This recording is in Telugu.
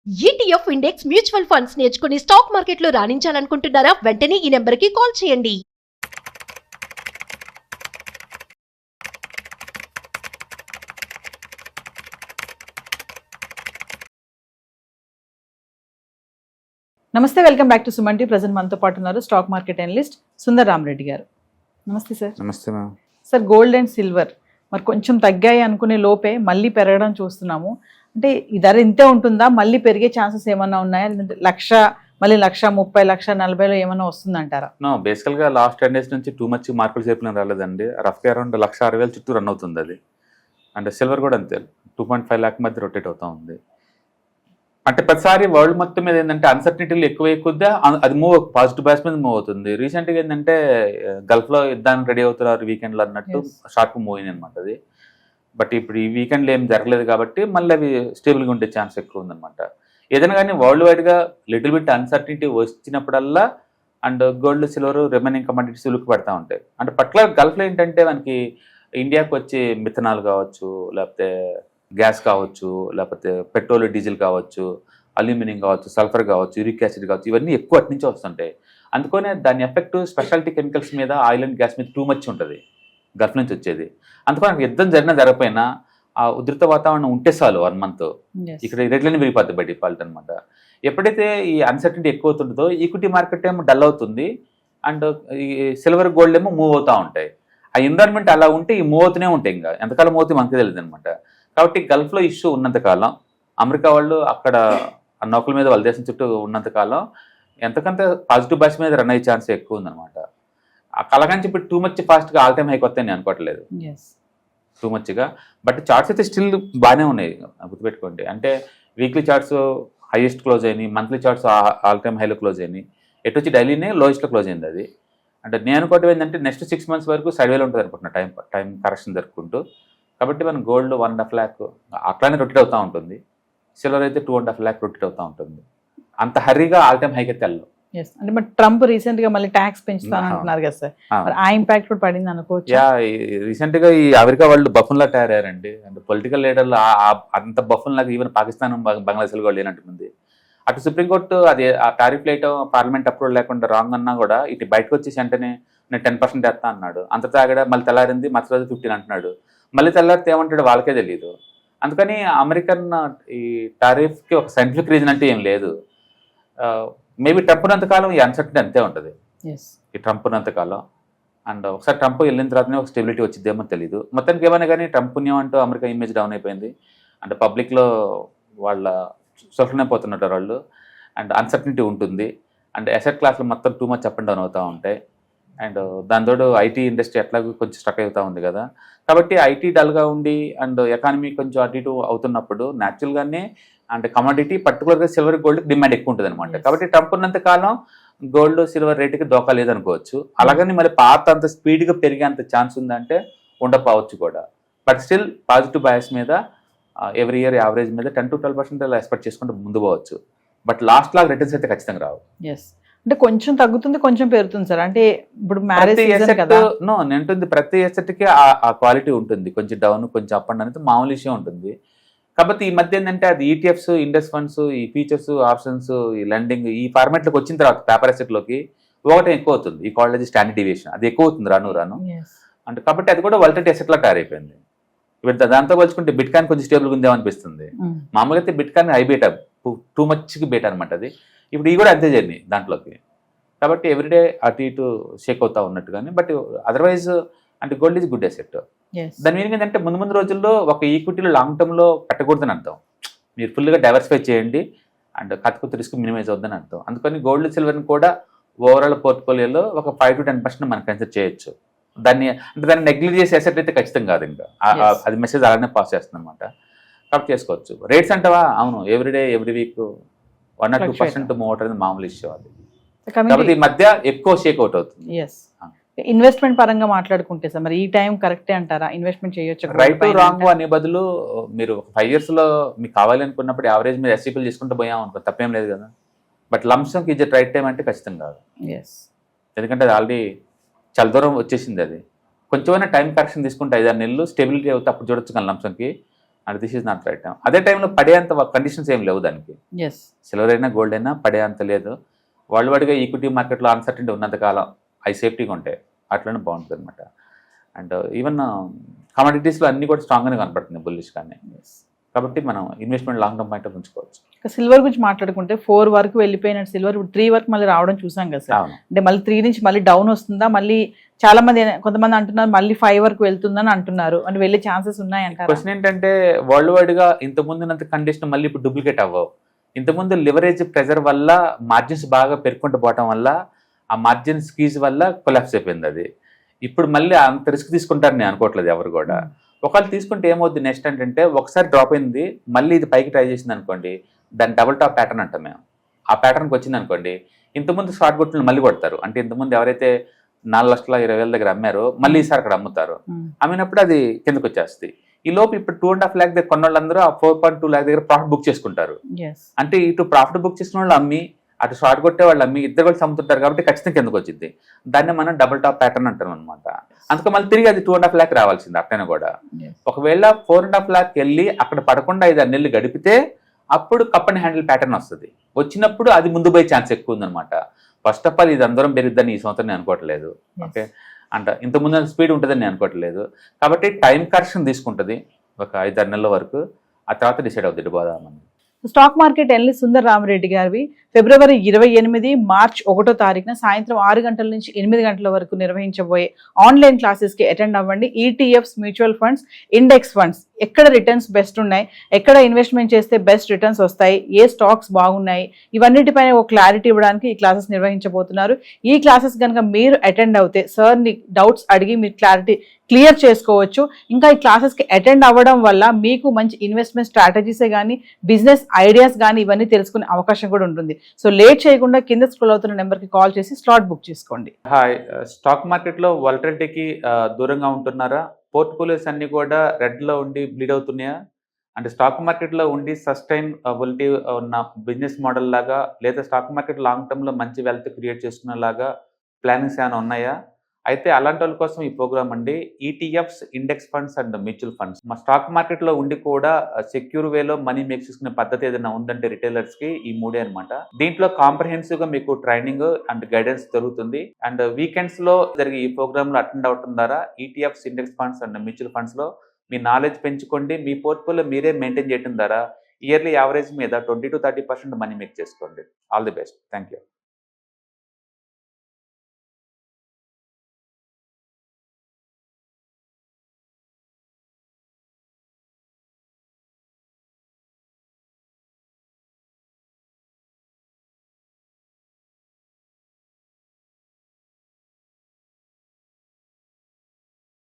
ఈటీఎఫ్ ఇండెక్స్ మ్యూచువల్ ఫండ్స్ నేర్చుకుని స్టాక్ మార్కెట్లో రాణించాలనుకుంటున్నారా? వెంటనే ఈ నెంబర్కి కాల్ చేయండి. నమస్తే, welcome back to Suman TV. Present మనతో పాటు ఉన్నారు stock market analyst Sundar Rama Reddy గారు. నమస్తే సార్. నమస్తే ma'am. Sir, gold and silver మరి కొంచెం తగ్గాయి అనుకునే లోపే మళ్ళీ పెరగడం చూస్తున్నాము. అంటే ఈ ధర ఇంతే ఉంటుందా? మళ్ళీ పెరిగే ఛాన్సెస్ ఏమన్నా ఉన్నాయా? లేదంటే మళ్ళీ 1,30,000, 1,40,000 ఏమన్నా వస్తుందంటారా? నో, బేసికల్గా లాస్ట్ 10 days నుంచి టూ మచ్ మార్కెట్ షేప్లో రాలేదండి. రఫ్గా అరౌండ్ 1,60,000 చుట్టూ రన్ అవుతుంది అది. అండ్ సిల్వర్ కూడా అంతే 2.5 lakh మధ్య రొటేట్ అవుతూ ఉంది. అంటే ప్రతిసారి వరల్డ్ మొత్తం మీద ఏంటంటే అన్సర్టనిటీలు ఎక్కువ కొద్దిగా అది పాజిటివ్ బ్యాస్ మీద మూవ్ అవుతుంది. రీసెంట్గా ఏంటంటే గల్ఫ్లో యుద్ధానికి రెడీ అవుతున్నారు వీకెండ్లో అన్నట్టు షార్ప్ మూవ్ అయింది అనమాట అది. బట్ ఇప్పుడు ఈ వీకెండ్లో ఏం జరగలేదు కాబట్టి మళ్ళీ అవి స్టేబుల్గా ఉండే ఛాన్స్ ఎక్కువ ఉందన్నమాట. ఏదైనా కానీ వరల్డ్ వైడ్గా లిటిల్ బిట్ అన్సర్టనిటీ వచ్చినప్పుడల్లా and gold silver remaining commodities ఉలిక్కి పడతా ఉంటాయి. అంటే పర్టికులర్ గల్ఫ్లో ఏంటంటే మనకి ఇండియాకి వచ్చి మిథనాల్ కావచ్చు, లేకపోతే గ్యాస్ కావచ్చు, లేకపోతే పెట్రోల్ డీజిల్ కావచ్చు, అల్యూమినియం కావచ్చు, సల్ఫర్ కావచ్చు, యూరిక్ యాసిడ్ కావచ్చు, ఇవన్నీ ఎక్కువ అటు నుంచి వస్తుంటాయి. అందుకనే దాని ఎఫెక్ట్ స్పెషాలిటీ కెమికల్స్ మీద, ఆయిల్ అండ్ గ్యాస్ మీద టూ మచ్ ఉంటుంది గల్ఫ్ నుంచి వచ్చేది. అందుకని యుద్ధం జరగకపోయినా ఆ ఉధృత వాతావరణం ఉంటే చాలు 1 month ఇక్కడ రేట్లన్నీ పెరిగిపోతాయి బై డిఫాల్ట్ అనమాట. ఎప్పుడైతే ఈ అన్సర్టనిటీ ఎక్కువ అవుతుంటుందో ఈక్విటీ మార్కెట్ ఏమో డల్ అవుతుంది అండ్ ఈ సిల్వర్ గోల్డ్ ఏమో మూవ్ అవుతూ ఉంటాయి. ఆ ఎన్విరాన్మెంట్ అలా ఉంటే ఈ మూవ్ అవుతూనే ఉంటాయి. ఇంకా ఎంతకాలం మూవ్ అవుతాయి మనకి తెలియదు అనమాట. కాబట్టి గల్ఫ్లో ఇష్యూ ఉన్నంతకాలం, అమెరికా వాళ్ళు అక్కడ నౌకల మీద వాళ్ళ దేశం చుట్టూ ఉన్నంతకాలం ఎంతకంత పాజిటివ్ బ్యాస్ మీద రన్ అయ్యే ఛాన్స్ ఎక్కువ ఉందన్నమాట. ఆ కలగంచి ఇప్పుడు టూ మచ్ ఫాస్ట్గా ఆల్ టైమ్ హైక్ వస్తాయి నేను అనుకోవట్లేదు టూ మచ్గా. బట్ చార్ట్స్ అయితే స్టిల్ బాగానే ఉన్నాయి, గుర్తుపెట్టుకోండి. అంటే వీక్లీ చార్ట్స్ హైయెస్ట్ క్లోజ్ అయినాయి, మంత్లీ చార్ట్స్ ఆల్ టైమ్ హైలో క్లోజ్ అయినాయి, ఎటు వచ్చి డైలీనే లోయెస్ట్లో క్లోజ్ అయింది అది. అంటే నేను అనుకోవటం ఏంటంటే నెక్స్ట్ 6 months వరకు సైడ్వేలో ఉంటుంది అనుకుంటున్నా, టైం కరెక్షన్ జరుపుకుంటూ. కాబట్టి మన గోల్డ్ 1.5 lakh అట్లానే రొటేట్ అవుతూ ఉంటుంది. సిల్వర్ అయితే 2.5 lakh రొటేట్ అవుతూ ఉంటుంది. అంత హర్రీగా ఆల్ టైమ్ హైకి అయితే వెళ్ళదు. అంటే మరి ట్రంప్ రీసెంట్ గా మళ్ళీ ట్యాక్స్ పెంచుతానంటున్నారు కదా సార్, ఆ ఇంపాక్ట్ కూడా పడింది అనుకోవచ్చు. రీసెంట్ గా ఈ అమెరికా వాళ్ళు బఫన్ లా తయారయ్యారండి. అంటే పొలిటికల్ లీడర్లు అంత బఫన్ లాగా ఈవెన్ పాకిస్తాన్, బంగ్లాదేశ్ కూడా లేనట్టుంది. అటు సుప్రీంకోర్టు అది ఆ టారిఫ్ లేటం పార్లమెంట్ అప్రూవల్ లేకుండా రాంగ్ అన్నా కూడా ఇటు బయటకు వచ్చేసి వెంటనే నేను 10% వేస్తా అన్నాడు. అంత తాగడ మళ్ళీ తెల్లారింది మధ్య రోజు 15 అంటున్నాడు. మళ్ళీ తెల్లారితే ఏమంటాడు వాళ్ళకే తెలియదు. అందుకని అమెరికన్ ఈ టారిఫ్కి ఒక సైంటిఫిక్ రీజన్ అంటే ఏం లేదు. మేబీ ట్రంప్ ఉన్నంతకాలం ఈ అన్సర్టనిటీ అంతే ఉంటుంది, ఈ ట్రంప్ ఉన్నంతకాలం. అండ్ ఒకసారి ట్రంప్ వెళ్ళిన తర్వాతనే ఒక స్టెబిలిటీ వచ్చిద్దేమో తెలియదు. మొత్తానికి ఏమైనా కానీ ట్రంప్ పుణ్యం అంటూ అమెరికా ఇమేజ్ డౌన్ అయిపోయింది. అంటే పబ్లిక్లో వాళ్ళ సొఫ్ట్నే పోతున్నట్టు వాళ్ళు. అండ్ అన్సర్టనిటీ ఉంటుంది. అండ్ అసెట్ క్లాస్లు మొత్తం too much up and down అవుతూ ఉంటాయి. అండ్ దానితోడు ఐటీ ఇండస్ట్రీ ఎట్లాగో కొంచెం స్ట్రక్ అవుతూ ఉంది కదా. కాబట్టి ఐటీ డల్గా ఉండి అండ్ ఎకానమీ కొంచెం అటు ఇటు అవుతున్నప్పుడు న్యాచురల్గానే అంటే కమోడిటీ పర్టికులర్గా సిల్వర్ గోల్డ్కి డిమాండ్ ఎక్కువ ఉంటుంది అనమాట. కాబట్టి ట్రంప్ ఉన్నంత కాలం గోల్డ్ సిల్వర్ రేటుకి దోకా లేదనుకోవచ్చు. అలాగని మరి పాత అంత స్పీడ్గా పెరిగేంత ఛాన్స్ ఉందంటే ఉండకపోవచ్చు కూడా. బట్ స్టిల్ పాజిటివ్ బయాస్ మీద ఎవ్రీ ఇయర్ యావరేజ్ మీద 10 to 12% అలా ఎక్స్పెక్ట్ చేసుకుంటూ ముందు పోవచ్చు. బట్ లాస్ట్ లాగా రిటర్న్స్ అయితే ఖచ్చితంగా రావు. అంటే కొంచెం తగ్గుతుంది, కొంచెం పెరుగుతుంది సార్. అంటే ఇప్పుడు మ్యారేజ్ నేను ప్రతి ఎసెట్కి ఆ క్వాలిటీ ఉంటుంది. కొంచెం డౌన్, కొంచెం అప్ అండ్ అనేది మామూలు విషయం ఉంటుంది. కాబట్టి ఈ మధ్య ఏంటంటే అది ఈటీఎఫ్స్, ఇండెక్స్ ఫండ్స్, ఈ ఫీచర్స్, ఆప్షన్స్, ఈ లెండింగ్ ఈ ఫార్మాట్లోకి వచ్చిన తర్వాత పేపర్ ఎసెట్లోకి ఒకటే ఎక్కువ అవుతుంది. ఈ కాలేజ్ స్టాండర్డ్ డివియేషన్ అది ఎక్కువ అవుతుంది రాను. అంటే కాబట్టి అది కూడా వాలటైల్ ఎసెట్లా తయారైపోయింది. ఇప్పుడు దాంతో పోల్చుకుంటే బిట్ కాయిన్ కొంచెం స్టేబుల్గా ఉందేమనిపిస్తుంది. మామూలుగా అయితే bitcoin high beta, too మచ్కి బీటా అనమాట అది. ఇప్పుడు ఇవి కూడా అంతే జర్నీ దాంట్లోకి. కాబట్టి ఎవ్రీడే అటు ఇటు షేక్ అవుతా ఉన్నట్టు. కానీ బట్ అదర్వైజ్ అంటే గోల్డ్ ఈజ్ గుడ్ అసెట్. దాని మీనింగ్ ఏంటంటే ముందు రోజుల్లో ఒక ఈక్విటీలో లాంగ్ టర్మ్లో పెట్టకూడదని అర్థం. మీరు ఫుల్గా డైవర్సిఫై చేయండి అండ్ కొత్త రిస్క్ మినిమైజ్ అవుతుందని అర్థం. అందుకని గోల్డ్ సిల్వర్ని కూడా ఓవరాల్ పోర్ట్ఫోలియోలో ఒక 5 to 10% మనం కన్సిడర్ చేయొచ్చు. దాన్ని నెగ్లెక్ట్ చేసే అసెట్ అయితే ఖచ్చితంగా కాదు. ఇంకా అది మెసేజ్ అలానే పాస్ చేస్తుంది అనమాట. కాబట్టి చేసుకోవచ్చు. రేట్స్ అంటావా, అవును, everyday every week 1 or 2% move out అనేది మామూలు ఇష్యూ అది. కాబట్టి ఈ మధ్య ఎక్కువ షేక్ అవుట్ అవుతుంది. ఇన్వెస్ట్మెంట్ పరంగా మాట్లాడుకుంటే సార్ మరి ఈ టైం కరెక్టే అంటారా? ఇన్వెస్ట్మెంట్ చేయొచ్చు రైట్ రాంగ్ అనే బదులు మీరు 5 years మీకు కావాలి అనుకున్నప్పుడు యావరేజ్ మీద ఎస్సీపీలు చేసుకుంటూ పోయాం అనుకో, తప్పేం లేదు కదా. బట్ లంసంకి ఇది రైట్ టైం అంటే ఖచ్చితంగా కాదు. ఎందుకంటే అది ఆల్రెడీ చాలా దూరం వచ్చేసింది. అది కొంచెమైనా టైం కరెక్షన్ తీసుకుంటే 5-6 నెలలు స్టెబిలిటీ అవుతే అప్పుడు చూడొచ్చు కానీ లంసంకి. And this is not right time. అదే టైంలో పడేంత కండిషన్స్ ఏం లేవు దానికి. ఎస్ సిల్వర్ అయినా గోల్డ్ అయినా పడే అంత లేదు. వరల్డ్ వైడ్గా ఈక్విటీ మార్కెట్లో అన్సర్టెంటీ ఉన్నంతకాలం అవి సేఫ్టీగా ఉంటాయి, అట్లనే బాగుంటుంది అనమాట. అండ్ ఈవెన్ కమోడిటీస్లో అన్నీ కూడా స్ట్రాంగ్గానే కనపడుతుంది బుల్లిష్ కానీ. కాబట్టి మనం investment long term point of ఉంచుకోవచ్చు. సిల్వర్ గురించి మాట్లాడుకుంటే 4 వరకు వెళ్ళిపోయిన సిల్వర్ ఇప్పుడు 3 వరకు మళ్ళీ రావడం చూసాం కదా సార్. అవును. అంటే మళ్ళీ 3 నుంచి మళ్ళీ డౌన్ వస్తుందా, మళ్ళీ చాలా మంది కొంతమంది అంటున్నారు మళ్ళీ 5 వరకు వెళ్తుందని అంటున్నారు, అంటే వెళ్ళే ఛాన్సెస్ ఉన్నాయంటారు. క్వశ్చన్ ఏంటంటే వరల్డ్ వైడ్గా ఇంతకుముందున్నంత కండిషన్ మళ్ళీ ఇప్పుడు డూప్లికేట్ అవ్వవు. ఇంతకుముందు లివరేజ్ ప్రెజర్ వల్ల మార్జిన్స్ బాగా పెరుక్కుంటూ పోవటం వల్ల ఆ మార్జిన్ స్క్వీజ్ వల్ల కొలాప్స్ అయిపోయింది అది. ఇప్పుడు మళ్ళీ అంత రిస్క్ తీసుకుంటారని నేను అనుకోవట్లేదు ఎవరు కూడా. ఒకవేళ తీసుకుంటే ఏమవుద్ది నెక్స్ట్ ఏంటంటే ఒకసారి డ్రాప్ అయింది మళ్ళీ ఇది పైకి ట్రై చేసింది అనుకోండి, దాన్ని డబుల్ టాప్ ప్యాటర్న్ అంటాం మేము. ఆ ప్యాటర్న్కి వచ్చింది అనుకోండి, ఇంతకుముందు షార్ట్ కొట్టులు మళ్ళీ కొడతారు. అంటే ఇంతకుముందు ఎవరైతే 4,20,000 దగ్గర అమ్మారో మళ్ళీ ఈసారి అక్కడ అమ్ముతారు. అమ్మినప్పుడు అది కిందకు వచ్చేస్తుంది. ఈ లోపు ఇప్పుడు 2.5 lakh దగ్గర కొన్న వాళ్ళందరూ ఆ 4.2 lakh దగ్గర ప్రాఫిట్ బుక్ చేసుకుంటారు. అంటే ఇటు ప్రాఫిట్ బుక్ చేసుకున్న వాళ్ళు అమ్మి అటు షార్ట్ కొట్టే వాళ్ళు అమ్మి ఇద్దరు కూడా అమ్ముతుంటారు కాబట్టి ఖచ్చితంగా కిందకు వచ్చింది. దాన్ని మనం డబుల్ టాప్ ప్యాటర్న్ అంటాం అనమాట. అందుకే మళ్ళీ తిరిగి అది 2.5 lakh రావాల్సింది అట్లనే కూడా. ఒకవేళ 4.5 lakh వెళ్ళి అక్కడ పడకుండా 5-6 నెలలు గడిపితే అప్పుడు కప్ అండ్ హ్యాండిల్ ప్యాటర్న్ వస్తుంది. వచ్చినప్పుడు అది ముందు పోయే ఛాన్స్ ఎక్కువ ఉందన్నమాట. ఫస్ట్ ఆఫ్ ఆల్ ఇది అందరం పెరుగుద్దని ఈ సంవత్సరం నేను అనుకోవట్లేదు. ఓకే, అంట ఇంతకుముందు స్పీడ్ ఉంటుందని నేను అనుకోవట్లేదు. కాబట్టి టైం కరెక్షన్ తీసుకుంటుంది ఒక 5-6 నెలల వరకు. ఆ తర్వాత డిసైడ్ అవుతుంది పోదామని. Stock market analyst Sundar Ramareddy గారివి ఫిబ్రవరి 28, మార్చ్ 1వ తారీఖున సాయంత్రం 6 గంటల నుంచి 8 గంటల వరకు నిర్వహించబోయే ఆన్లైన్ క్లాసెస్కి అటెండ్ అవ్వండి. ETFs, mutual funds, index funds ఎక్కడ రిటర్న్స్ బెస్ట్ ఉన్నాయి, ఎక్కడ ఇన్వెస్ట్మెంట్ చేస్తే బెస్ట్ రిటర్న్స్ వస్తాయి, ఏ స్టాక్స్ బాగున్నాయి, ఇవన్నిటిపైన ఒక క్లారిటీ ఇవ్వడానికి ఈ క్లాసెస్ నిర్వహించబోతున్నారు. ఈ క్లాసెస్ కనుక మీరు అటెండ్ అవుతే సార్ని డౌట్స్ అడిగి మీరు క్లారిటీ క్లియర్ చేసుకోవచ్చు. ఇంకా ఈ క్లాసెస్కి అటెండ్ అవ్వడం వల్ల మీకు మంచి ఇన్వెస్ట్మెంట్ స్ట్రాటజీసే కానీ బిజినెస్ ఐడియాస్ కానీ ఇవన్నీ తెలుసుకునే అవకాశం కూడా ఉంటుంది. సో లేట్ చేయకుండా కింద స్క్రోల్ అవుతున్న నెంబర్కి కాల్ చేసి స్లాట్ బుక్ చేసుకోండి. హాయ్, స్టాక్ మార్కెట్లో వాలటిలిటీకి దూరంగా ఉంటున్నారా? పోర్ట్ఫోలియోస్ అన్ని కూడా రెడ్లో ఉండి బ్లీడ్ అవుతున్నాయా? అంటే స్టాక్ మార్కెట్లో ఉండి సస్టైనబిలిటీ ఉన్న బిజినెస్ మోడల్ లాగా లేదా స్టాక్ మార్కెట్ లాంగ్ టర్మ్లో మంచి వెల్త్ క్రియేట్ చేసుకునేలాగా ప్లానింగ్స్ ఏమైనా ఉన్నాయా? అయితే అలాంటి వాళ్ళ కోసం ఈ ప్రోగ్రామ్ అండి. ETFs, index funds and mutual funds. మా స్టాక్ మార్కెట్లో ఉండి కూడా సెక్యూర్ వేలో మనీ మేక్ చేసుకునే పద్ధతి ఏదైనా ఉందంటే రిటైలర్స్కి ఈ 3 అనమాట. దీంట్లో కాంప్రహెన్సివ్గా మీకు ట్రైనింగ్ అండ్ గైడెన్స్ దొరుకుతుంది. అండ్ వీకెండ్స్లో జరిగే ఈ ప్రోగ్రామ్లో అటెండ్ అవడం ద్వారా ETFs, index funds and mutual ఫండ్స్లో మీ నాలెడ్జ్ పెంచుకోండి. మీ పోర్ట్ఫోలియో మీరే మెయింటైన్ చేయడం ద్వారా ఇయర్లీ యావరేజ్ మీద 20 to 30% మనీ మేక్ చేసుకోండి. All the best. Thank you.